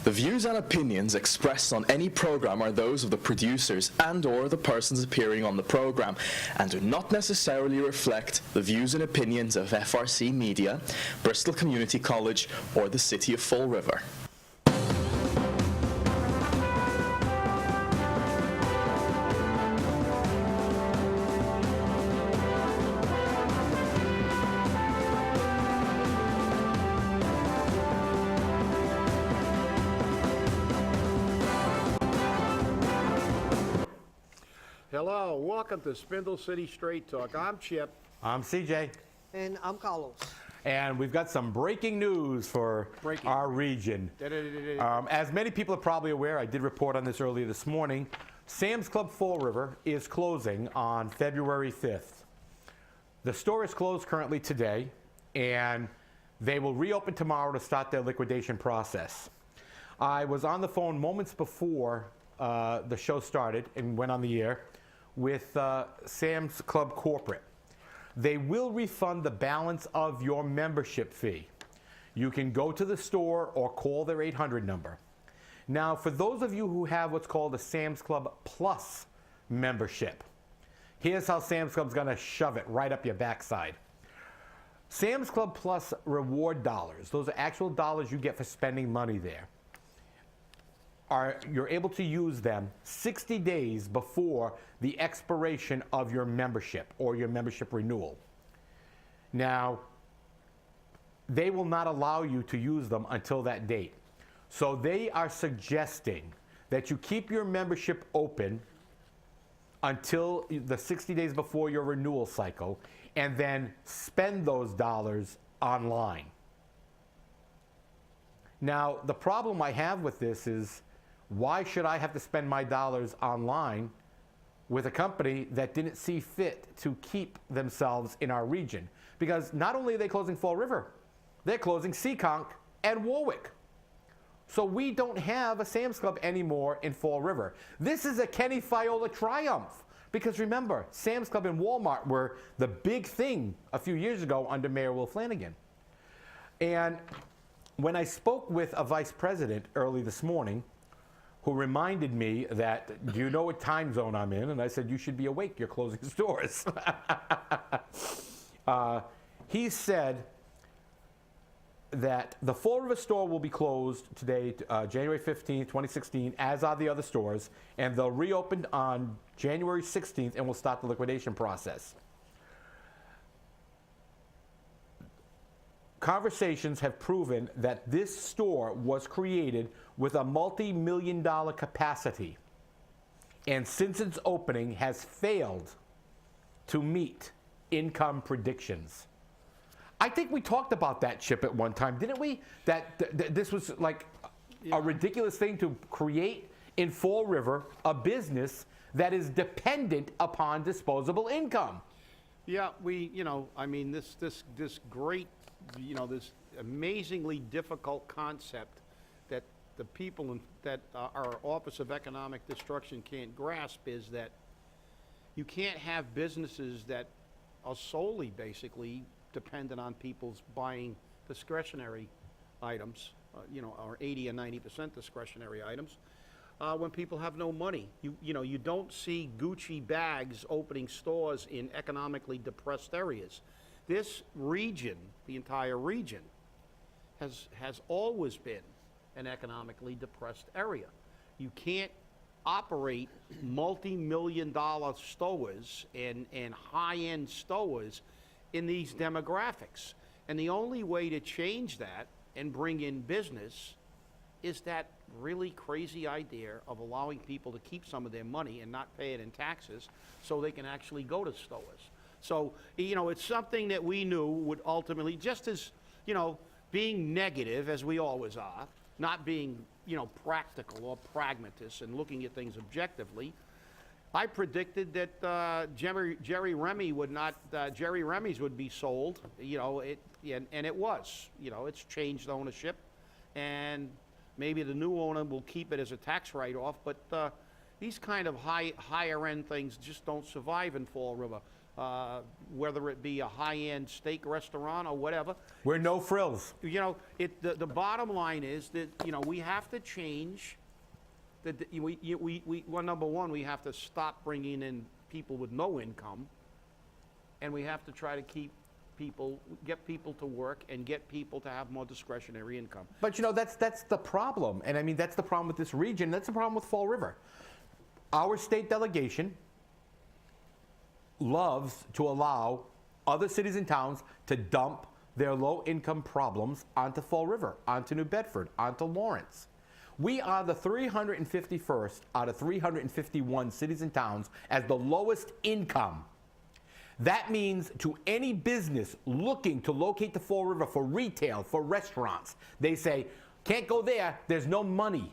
The views and opinions expressed on any program are those of the producers and/or the persons appearing on the program, and do not necessarily reflect the views and opinions of FRC Media, Bristol Community College, or the City of Fall River. Hello, welcome to Spindle City Straight Talk. I'm Chip. I'm CJ. And I'm Carlos. And we've got some breaking news for our region. As many people are probably aware, I did report on this earlier this morning, Sam's Club Fall River is closing on February 5th. The store is closed currently today, and they will reopen tomorrow to start their liquidation process. I was on the phone moments before the show started and went on the air with Sam's Club Corporate. They will refund the balance of your membership fee. You can go to the store or call their 800 number. Now, for those of you who have what's called a Sam's Club Plus membership, here's how Sam's Club's gonna shove it right up your backside. Sam's Club Plus reward dollars, those are actual dollars you get for spending money there, you're able to use them 60 days before the expiration of your membership or your membership renewal. Now, they will not allow you to use them until that date. So they are suggesting that you keep your membership open until the 60 days before your renewal cycle and then spend those dollars online. Now, the problem I have with this is, why should I have to spend my dollars online with a company that didn't see fit to keep themselves in our region? Because not only are they closing Fall River, they're closing Seekonk and Warwick. So we don't have a Sam's Club anymore in Fall River. This is a Kenny Fiola triumph. Because remember, Sam's Club and Walmart were the big thing a few years ago under Mayor Will Flanagan. And when I spoke with a vice president early this morning, who reminded me that, do you know what time zone I'm in? And I said, you should be awake, you're closing stores. He said that the Fall River store will be closed today, January 15th, 2016, as are the other stores, and they'll reopen on January 16th and we'll start the liquidation process. Conversations have proven that this store was created with a multi-million-dollar capacity, and since its opening has failed to meet income predictions. I think we talked about that, Chip, at one time, didn't we? That this was like a ridiculous thing to create in Fall River, a business that is dependent upon disposable income. Yeah, I mean, this great, this amazingly difficult concept that the people that our Office of Economic Destruction can't grasp is that you can't have businesses that are solely basically dependent on people's buying discretionary items, or 80 and 90% discretionary items, when people have no money. You don't see Gucci bags opening stores in economically depressed areas. This region, the entire region, has always been an economically depressed area. You can't operate multi-million-dollar stores and high-end stores in these demographics. And the only way to change that and bring in business is that really crazy idea of allowing people to keep some of their money and not pay it in taxes so they can actually go to stores. So, it's something that we knew would ultimately, just as, being negative, as we always are, not being, practical or pragmatists and looking at things objectively, I predicted that Jerry Remy would not, Jerry Remy's would be sold, and it was. It's changed ownership, and maybe the new owner will keep it as a tax write-off, but these kind of higher-end things just don't survive in Fall River. whether it be a high-end steak restaurant or whatever. We're no frills. You know, the bottom line is that, you know, we have to change. Well, number one, we have to stop bringing in people with no income, and we have to try to get people to work and get people to have more discretionary income. But you know, that's the problem. And I mean, that's the problem with this region. That's the problem with Fall River. Our state delegation loves to allow other cities and towns to dump their low-income problems onto Fall River, onto New Bedford, onto Lawrence. We are the 351st out of 351 cities and towns as the lowest income. That means to any business looking to locate the Fall River for retail, for restaurants, they say, can't go there, there's no money.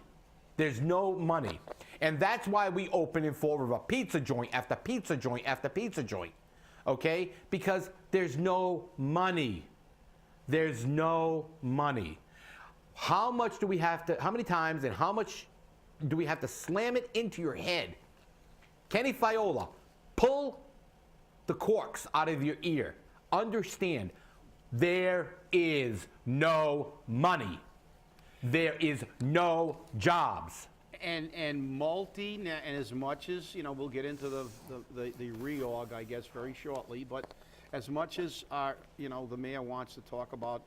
There's no money. And that's why we open in Fall River pizza joint after pizza joint after pizza joint, okay? Because there's no money. There's no money. How much do we have to, how many times and how much do we have to slam it into your head? Kenny Fiola, pull the corks out of your ear. Understand, there is no money. There is no jobs. And as much as, you know, we'll get into the reorg, I guess, very shortly, but as much as, you know, the mayor wants to talk about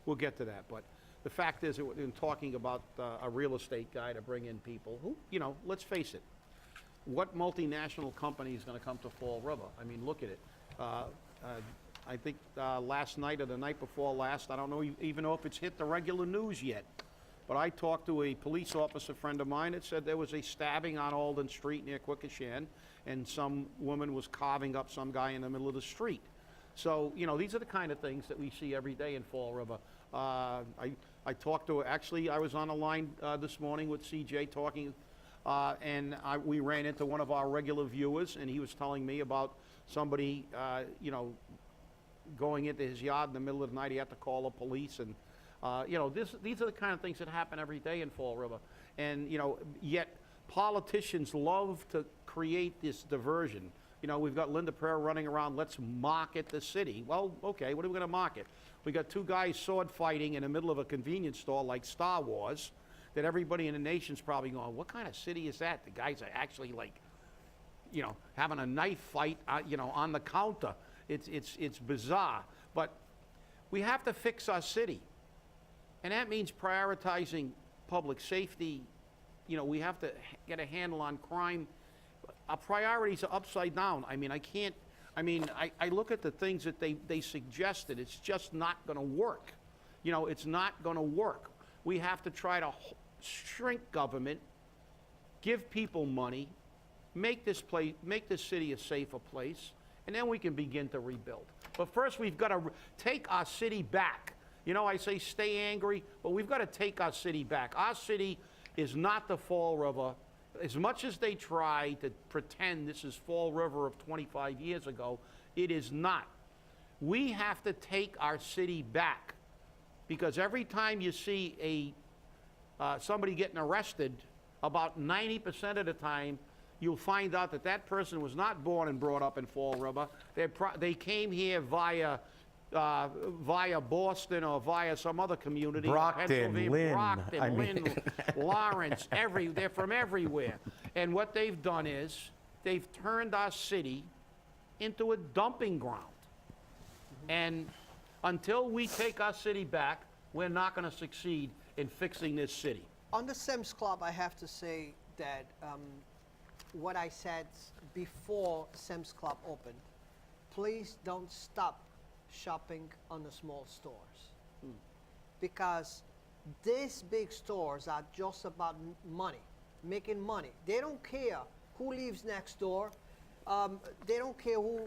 we'll get to that, but the fact is, in talking about a real estate guy to bring in people who, you know, let's face it, what multinational company is going to come to Fall River? I mean, look at it. I think last night or the night before last, I don't know even know if it's hit the regular news yet, but I talked to a police officer friend of mine that said there was a stabbing on Alden Street near Quikasham, and some woman was carving up some guy in the middle of the street. So, you know, these are the kind of things that we see every day in Fall River. I talked to, actually, I was on the line this morning with CJ talking, and we ran into one of our regular viewers, and he was telling me about somebody, you know, going into his yard in the middle of the night. He had to call the police, and you know, these are the kind of things that happen every day in Fall River. And, you know, yet politicians love to create this diversion. You know, we've got Linda Pereira running around, let's market the city. Well, okay, what are we going to market? We got two guys sword fighting in the middle of a convenience store like Star Wars, that everybody in the nation's probably going, what kind of city is that? The guys are actually, like, you know, having a knife fight, you know, on the counter. It's bizarre. But we have to fix our city. And that means prioritizing public safety. You know, we have to get a handle on crime. Our priorities are upside down. I mean, I look at the things that they suggested. It's just not going to work. You know, it's not going to work. We have to try to shrink government, give people money, make this city a safer place, and then we can begin to rebuild. But first, we've got to take our city back. You know, I say stay angry, but we've got to take our city back. Our city is not the Fall River. As much as they try to pretend this is Fall River of 25 years ago, it is not. We have to take our city back, because every time you see somebody getting arrested, about 90% of the time, you'll find out that that person was not born and brought up in Fall River. They came here via Boston or via some other community. Brockton, Lynn, Lawrence, they're from everywhere. And what they've done is they've turned our city into a dumping ground. And until we take our city back, we're not going to succeed in fixing this city. On the Sam's Club, I have to say that what I said before Sam's Club opened, please don't stop shopping on the small stores. Because these big stores are just about money, making money. They don't care who lives next door. They don't care who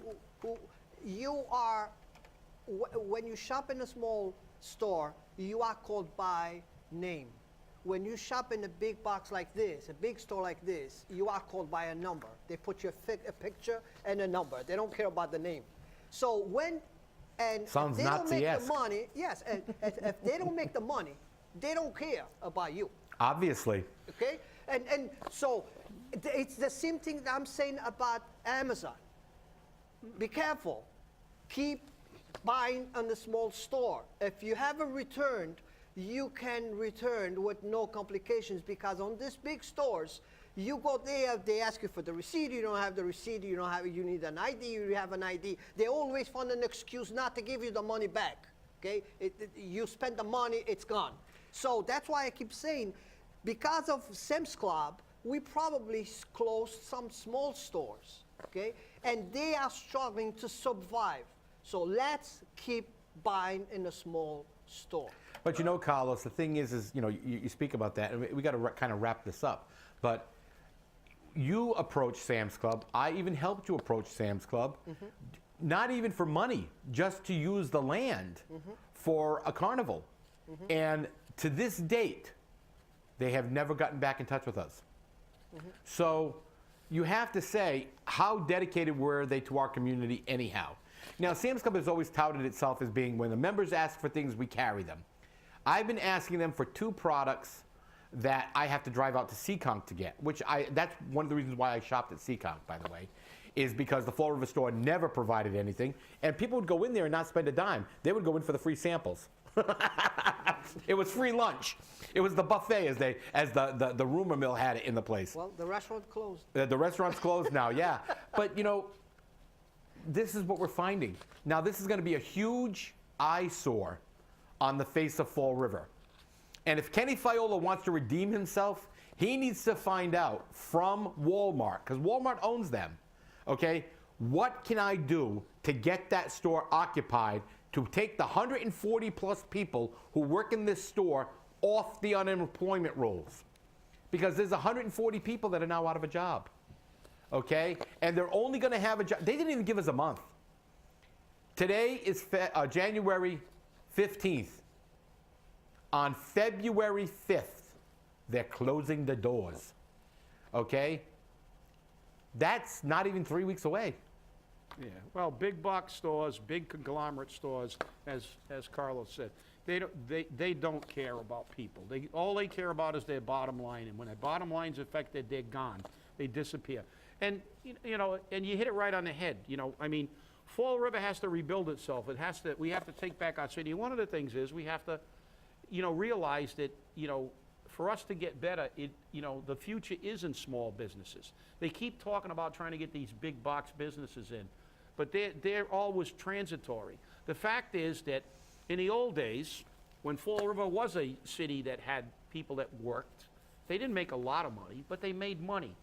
you are. When you shop in a small store, you are called by name. When you shop in a big box like this, a big store like this, you are called by a number. They put a picture and a number. They don't care about the name. So Sounds if they don't make Nazi-esque. the money, yes, and if they don't make the money, they don't care about you. Obviously. Okay? And so It's the same thing that I'm saying about Amazon. Be careful. Keep buying on the small store. If you haven't returned, you can return with no complications, because on these big stores, you go there, they ask you for the receipt, you don't have the receipt, you don't have, you need an ID, you have an ID. They always find an excuse not to give you the money back, okay? You spend the money, it's gone. So that's why I keep saying, because of Sam's Club, we probably closed some small stores, okay? And they are struggling to survive. So let's keep buying in a small store. But you know, Carlos, the thing is you know, you speak about that, and we got to kind of wrap this up. But you approached Sam's Club. I even helped you approach Sam's Club, not even for money, just to use the land for a carnival. And to this date, they have never gotten back in touch with us. So you have to say, how dedicated were they to our community anyhow? Now, Sam's Club has always touted itself as being, when the members ask for things, we carry them. I've been asking them for 2 products that I have to drive out to Seekonk to get, that's one of the reasons why I shopped at Seekonk, by the way, is because the Fall River store never provided anything, and people would go in there and not spend a dime. They would go in for the free samples. It was free lunch. It was the buffet, as the rumor mill had it in the place. Well, the restaurant closed. The restaurant's closed now, yeah. But, you know, this is what we're finding. Now, this is going to be a huge eyesore on the face of Fall River. And if Kenny Fiola wants to redeem himself, he needs to find out from Walmart, because Walmart owns them, okay? What can I do to get that store occupied, to take the 140 plus people who work in this store off the unemployment rolls? Because there's 140 people that are now out of a job, okay? And they're only gonna have a job. They didn't even give us a month. Today is January 15th. On February 5th, they're closing the doors, okay? That's not even 3 weeks away. Yeah, well, big box stores, big conglomerate stores, as Carlos said, they don't care about people. All they care about is their bottom line, and when their bottom line's affected, they're gone. They disappear. And you know, and you hit it right on the head. You know, I mean, Fall River has to rebuild itself. We have to take back our city. One of the things is we have to, you know, realize that, you know, for us to get better, you know, the future is in small businesses. They keep talking about trying to get these big box businesses in, but they're always transitory. The fact is that in the old days, when Fall River was a city that had people that worked, they didn't make a lot of money, but they made money.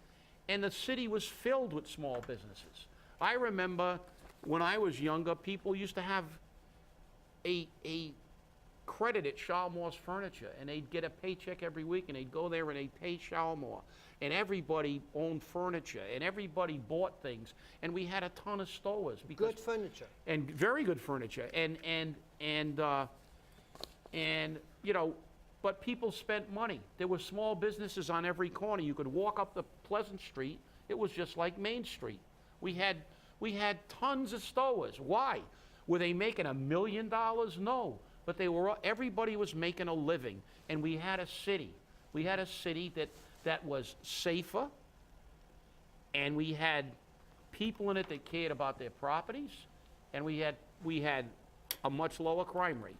And the city was filled with small businesses. I remember when I was younger, people used to have a credit at Shalmore's Furniture, and they'd get a paycheck every week, and they'd go there and they'd pay Shalmore. And everybody owned furniture, and everybody bought things, and we had a ton of stores. Good furniture. And very good furniture, and you know, but people spent money. There were small businesses on every corner. You could walk up the Pleasant Street. It was just like Main Street. We had tons of stores. Why? Were they making $1 million? No. But everybody was making a living, and we had a city. We had a city that was safer, and we had people in it that cared about their properties, and we had a much lower crime rate.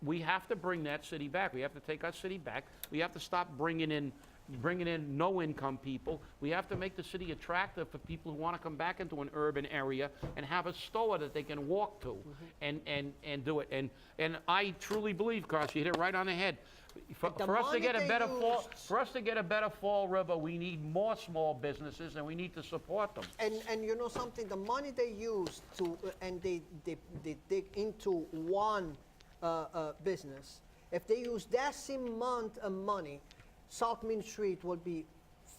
We have to bring that city back. We have to take our city back. We have to stop bringing in no-income people. We have to make the city attractive for people who want to come back into an urban area and have a store that they can walk to and do it. And I truly believe, Carlos, you hit it right on the head. For us to get a better Fall River, we need more small businesses, and we need to support them. And you know something, the money they use to, and they dig into one business, if they use that same amount of money, South Main Street will be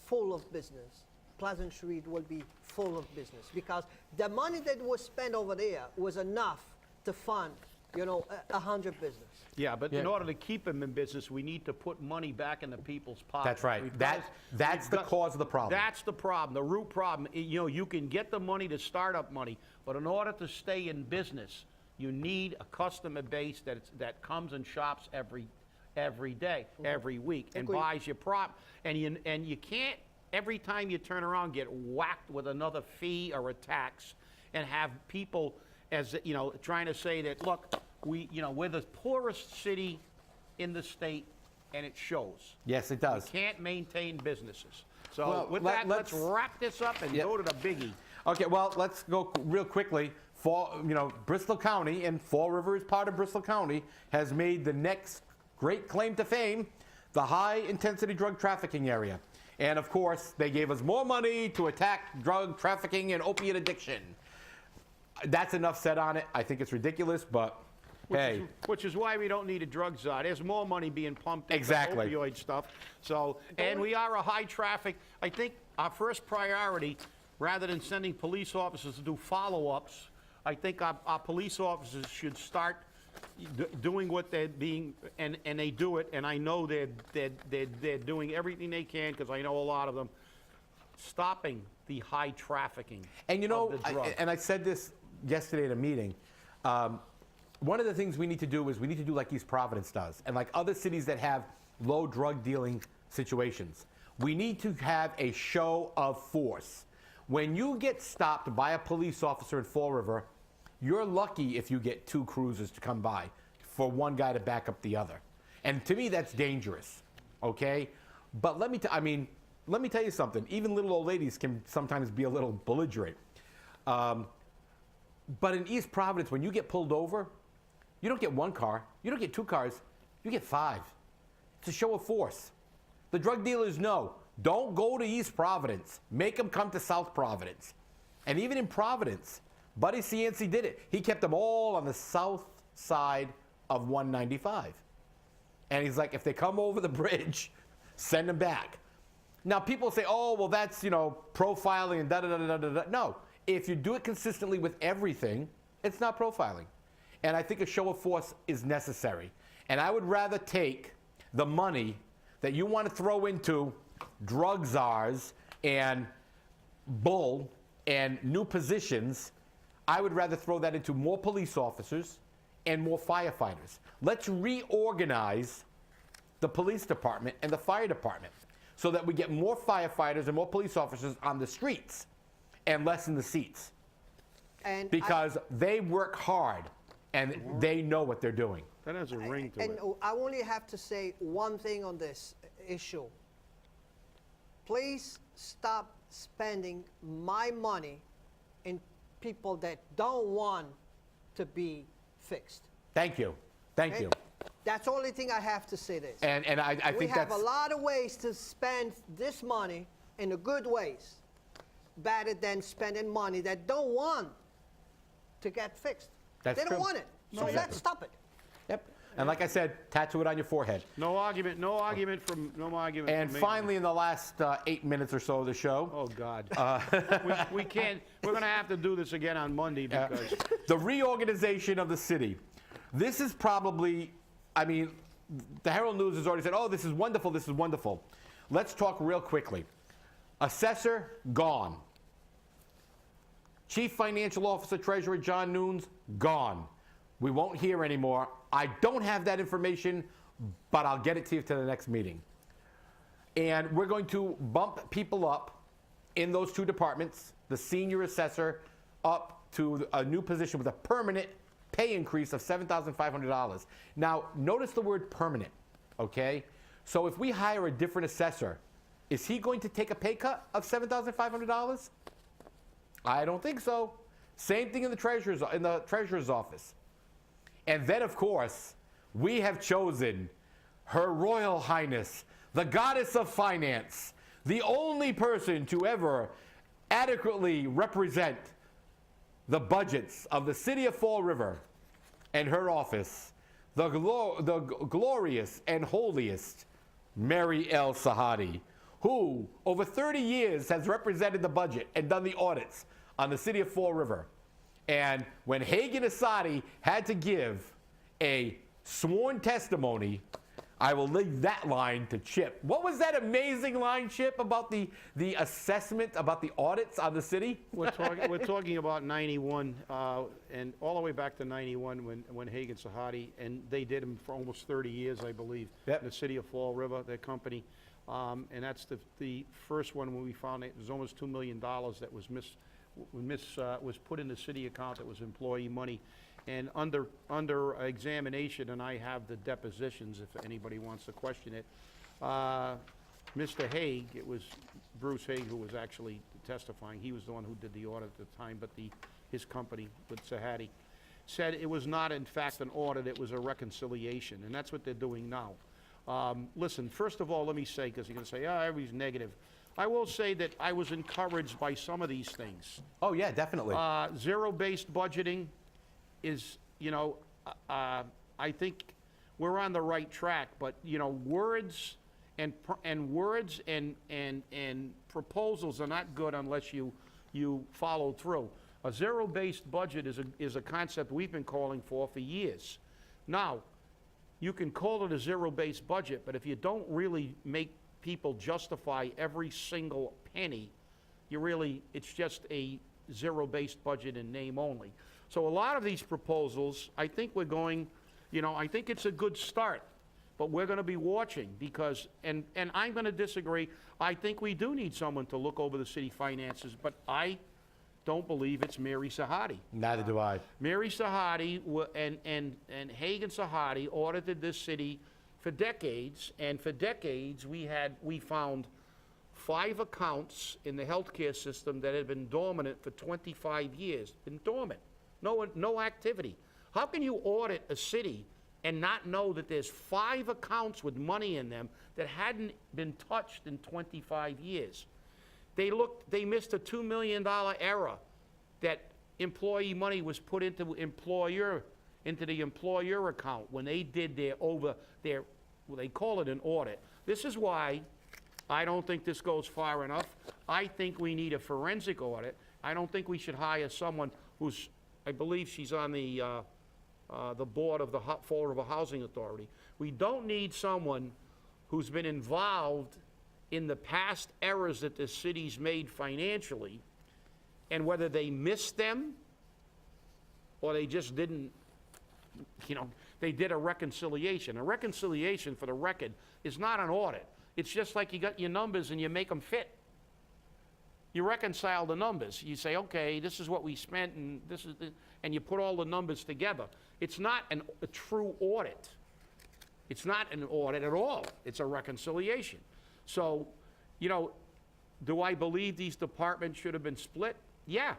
full of business. Pleasant Street will be full of business, because the money that was spent over there was enough to fund, you know, 100 business. Yeah, but in order to keep them in business, we need to put money back into people's pockets. That's right. That's the cause of the problem. That's the problem, the root problem. You know, you can get the money to start up money, but in order to stay in business, you need a customer base that comes and shops every day, every week, and buys your prop. And you can't every time you turn around, get whacked with another fee or a tax, and have people, as you know, trying to say that, look, we're the poorest city in the state, and it shows. Yes, it does. We can't maintain businesses. So Well, with let's- that, let's wrap this up and Yep. go to the biggie. Okay, well, let's go real quickly. Bristol County, and Fall River is part of Bristol County, has made the next great claim to fame, the high-intensity drug trafficking area. And of course, they gave us more money to attack drug trafficking and opiate addiction. That's enough said on it. I think it's ridiculous, but hey. Which is why we don't need a drug czar. There's more money being pumped into Exactly. opioid stuff. So, and we are a high traffic. I think our first priority, rather than sending police officers to do follow-ups, I think our police officers should start doing what they're being, and they do it, and I know they're doing everything they can, because I know a lot of them, stopping the high trafficking And you know, of the drug. I said this yesterday at a meeting. One of the things we need to do is we need to do like East Providence does, and like other cities that have low drug dealing situations. We need to have a show of force. When you get stopped by a police officer in Fall River, you're lucky if you get 2 cruisers to come by for one guy to back up the other. And to me, that's dangerous, okay? But let me tell you something. Even little old ladies can sometimes be a little belligerent. But in East Providence, when you get pulled over, you don't get 1 car, you don't get 2 cars, you get 5. It's a show of force. The drug dealers know, don't go to East Providence. Make them come to South Providence. And even in Providence, Buddy Cianci did it. He kept them all on the south side of 195. And he's like, if they come over the bridge, send them back. Now, people say, oh, well, that's, profiling and da-da-da-da-da-da. No, if you do it consistently with everything, it's not profiling. And I think a show of force is necessary. And I would rather take the money that you want to throw into drug czars and bull and new positions. I would rather throw that into more police officers and more firefighters. Let's reorganize the police department and the fire department so that we get more firefighters and more police officers on the streets and less in the seats. And Because they work hard and they know what they're doing. That has a ring to And it. I only have to say one thing on this issue. Please stop spending my money in people that don't want to be fixed. Thank you. Thank Okay? you. That's the only thing I have to say this. And I we think have that's... a lot of ways to spend this money in the good ways, better than spending money that don't want to get fixed. That's they don't true. want it. So Exactly. let's stop it. Yep. And like I said, tattoo it on your forehead. No argument from And me. finally, in the last 8 minutes or so of the show, Oh, God. we can't, we're going to have to do this again on Monday because the reorganization of the city. This is probably, the Herald News has already said, oh, this is wonderful, this is wonderful. Let's talk real quickly. Assessor, gone. Chief Financial Officer, Treasurer John Nunes, gone. We won't hear anymore. I don't have that information, but I'll get it to you to the next meeting. And we're going to bump people up in those 2 departments, the senior assessor up to a new position with a permanent pay increase of $7,500. Now, notice the word permanent, okay? So if we hire a different assessor, is he going to take a pay cut of $7,500? I don't think so. Same thing in the treasurer's office. And then, of course, we have chosen Her Royal Highness, the Goddess of Finance, the only person to ever adequately represent the budgets of the city of Fall River and her office, the glorious and holiest Mary L. Sahadi, who over 30 years has represented the budget and done the audits on the city of Fall River. And when Hagen Asadi had to give a sworn testimony, I will leave that line to Chip. What was that amazing line, Chip, about the assessment, about the audits on the city? we're talking about 91 and all the way back to 91 when Hagen Sahadi, and they did him for almost 30 years, I believe, Yep. in the city of Fall River, their company. And that's the first one when we found it was almost $2 million that was put in the city account that was employee money. And under examination, and I have the depositions if anybody wants to question it, Mr. Haig, it was Bruce Haig who was actually testifying. He was the one who did the audit at the time, but his company with Sahadi said it was not in fact an audit, it was a reconciliation, and that's what they're doing now. Listen, first of all, let me say, because you're going to say, everybody's negative. I will say that I was encouraged by some of these things. Oh, yeah, definitely. Zero-based budgeting is, I think we're on the right track, but, words and proposals are not good unless you follow through. A zero-based budget is a concept we've been calling for years. Now, you can call it a zero-based budget, but if you don't really make people justify every single penny, it's just a zero-based budget in name only. So a lot of these proposals, I think we're going, I think it's a good start, but we're going to be watching because, and I'm going to disagree, I think we do need someone to look over the city finances, but I don't believe it's Mary Sahadi. Neither do I. Mary Sahadi and Haig and Sahadi audited this city for decades, and for decades we found 5 accounts in the healthcare system that had been dormant for 25 years. Been dormant, no activity. How can you audit a city and not know that there's 5 accounts with money in them that hadn't been touched in 25 years? They missed a $2 million error that employee money was put into the employer account when they did they call it an audit. This is why I don't think this goes far enough. I think we need a forensic audit. I don't think we should hire someone who's, I believe she's on the board of the Fall River Housing Authority. We don't need someone who's been involved in the past errors that the city's made financially, and whether they missed them or they just didn't, they did a reconciliation. A reconciliation, for the record, is not an audit. It's just like you got your numbers and you make them fit. You reconcile the numbers. You say, okay, this is what we spent and this is and you put all the numbers together. It's not a true audit. It's not an audit at all. It's a reconciliation. So, do I believe these departments should have been split? Yeah.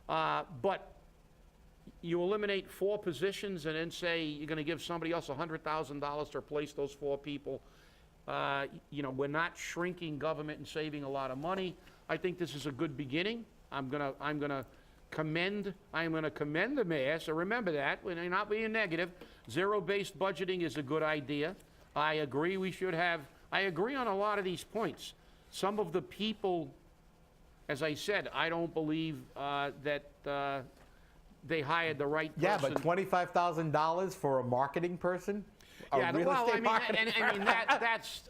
But you eliminate 4 positions and then say you're going to give somebody else $100,000 to replace those 4 people. We're not shrinking government and saving a lot of money. I think this is a good beginning. I'm gonna commend the mayor. So remember that when you're not being negative. Zero-based budgeting is a good idea. I agree I agree on a lot of these points. Some of the people, as I said, I don't believe that they hired the right person. Yeah, but $25,000 for a marketing person? Yeah, well,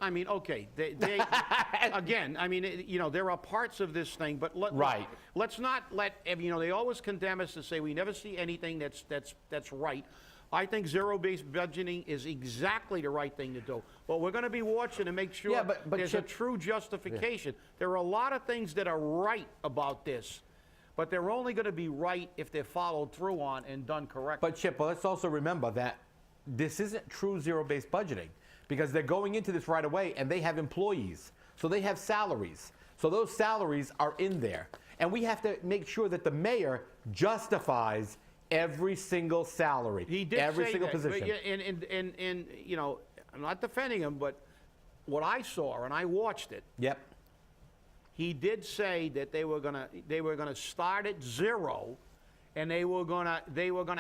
I mean, okay. Again, there are parts of this thing, but let's not let, they always condemn us to say we never see anything that's right. I think zero-based budgeting is exactly the right thing to do. But we're going to be watching to make sure but there's a true justification. Yeah. There are a lot of things that are right about this, but they're only going to be right if they're followed through on and done correctly. But Chip, let's also remember that this isn't true zero-based budgeting because they're going into this right away and they have employees. So they have salaries. So those salaries are in there. And we have to make sure that the mayor justifies every single salary, he did every say single that, position. And I'm not defending him, but what I saw, and I watched it. Yep. He did say that they were gonna start at 0, and they were gonna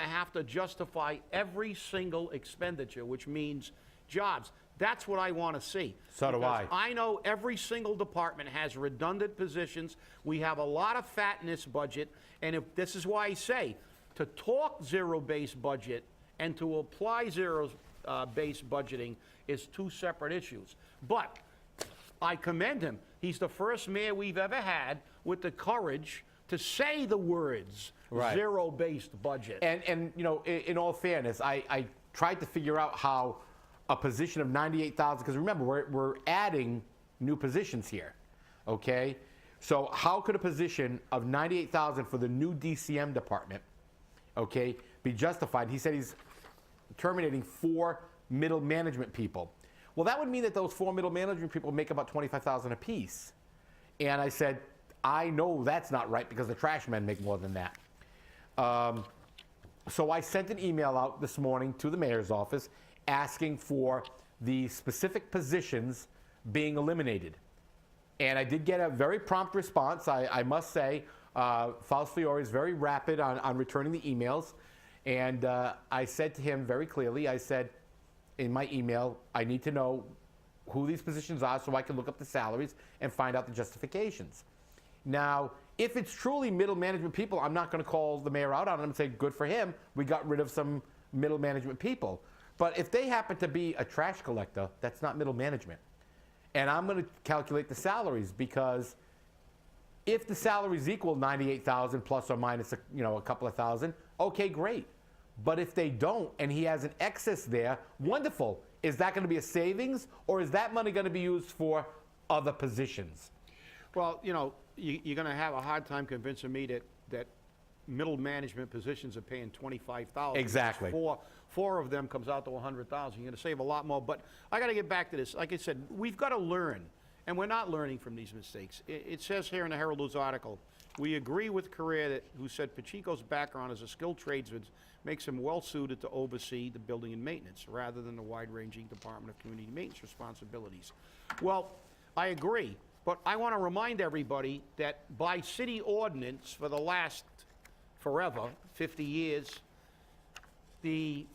have to justify every single expenditure, which means jobs. That's what I want to see. So do I. I know every single department has redundant positions. We have a lot of fat in this budget, and this is why I say, to talk zero-based budget and to apply zero-based budgeting is 2 separate issues. But I commend him. He's the first mayor we've ever had with the courage to say the words zero-based budget. And in all fairness, I tried to figure out how a position of 98,000, because remember, we're adding new positions here, okay? So how could a position of $98,000 for the new DCM department, okay, be justified? He said he's terminating 4 middle management people. Well, that would mean that those 4 middle management people make about $25,000 apiece. And I said, I know that's not right because the trash men make more than that. So I sent an email out this morning to the mayor's office asking for the specific positions being eliminated. And I did get a very prompt response. I must say, Faust Fiore is very rapid on returning the emails. And I said to him very clearly, I said in my email, I need to know who these positions are so I can look up the salaries and find out the justifications. Now, if it's truly middle management people, I'm not going to call the mayor out on them and say, good for him, we got rid of some middle management people. But if they happen to be a trash collector, that's not middle management. And I'm going to calculate the salaries, because if the salaries equal $98,000 plus or minus a couple of thousand, okay, great. But if they don't and he has an excess there, wonderful. Is that going to be a savings, or is that money going to be used for other positions? Well, you're going to have a hard time convincing me that middle management positions are paying $25,000. Exactly. Four of them comes out to $100,000. You're going to save a lot more. But I got to get back to this. Like I said, we've got to learn, and we're not learning from these mistakes. It says here in the Herald News article, we agree with Correa who said Pacheco's background as a skilled tradesman makes him well-suited to oversee the building and maintenance rather than the wide-ranging Department of Community Maintenance responsibilities. Well, I agree. But I want to remind everybody that by city ordinance for the last forever, 50 years, the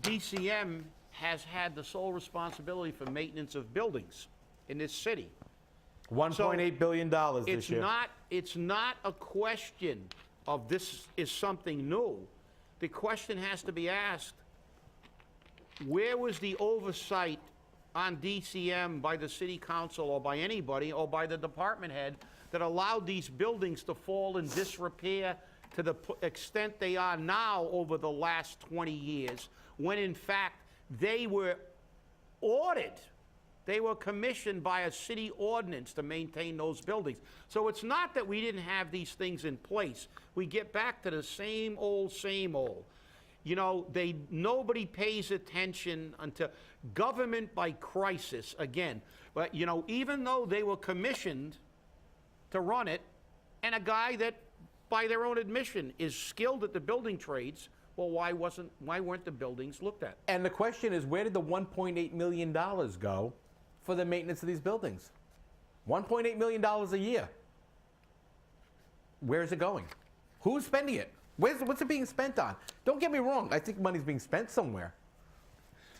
DCM has had the sole responsibility for maintenance of buildings in this city. $1.8 billion this year. It's not a question of this is something new. The question has to be asked, where was the oversight on DCM by the city council or by anybody or by the department head that allowed these buildings to fall in disrepair to the extent they are now over the last 20 years, when in fact they were ordered, they were commissioned by a city ordinance to maintain those buildings. So it's not that we didn't have these things in place. We get back to the same old, same old. Nobody pays attention until government by crisis again. But, even though they were commissioned to run it, and a guy that, by their own admission, is skilled at the building trades, well, why weren't the buildings looked at? And the question is, where did the $1.8 million go for the maintenance of these buildings? $1.8 million a year. Where's it going? Who's spending it? What's it being spent on? Don't get me wrong. I think money's being spent somewhere.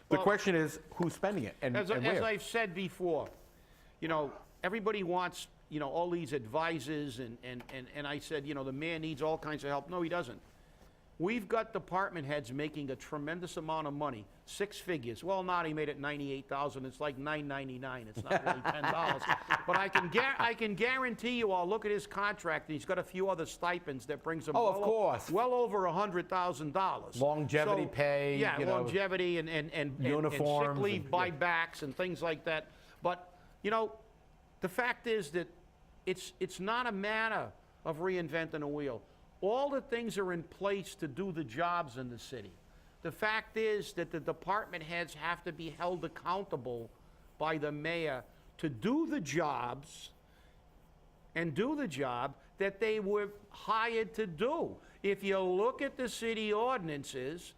The question is, who's spending it and where? As I've said before, everybody wants, all these advisors, and I said, the mayor needs all kinds of help. No, he doesn't. We've got department heads making a tremendous amount of money, 6 figures. Well, not he made it $98,000. It's like $9.99. It's not really $10. But I can guarantee you, I'll look at his contract, and he's got a few other stipends that brings him of course. Well over $100,000. Longevity pay. Yeah, longevity and uniforms and sick leave buybacks and things like that. But the fact is that it's not a matter of reinventing a wheel. All the things are in place to do the jobs in the city. The fact is that the department heads have to be held accountable by the mayor to do the jobs and do the job that they were hired to do. If you look at the city ordinances,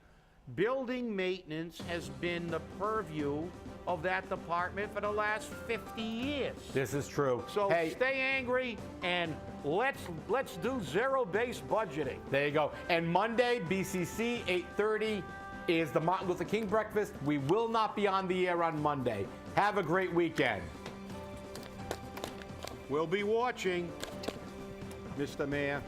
building maintenance has been the purview of that department for the last 50 years. This is true. So stay angry and let's do zero-based budgeting. There you go. And Monday, BCC, 8:30 is the Martin Luther King breakfast. We will not be on the air on Monday. Have a great weekend. We'll be watching, Mr. Mayor.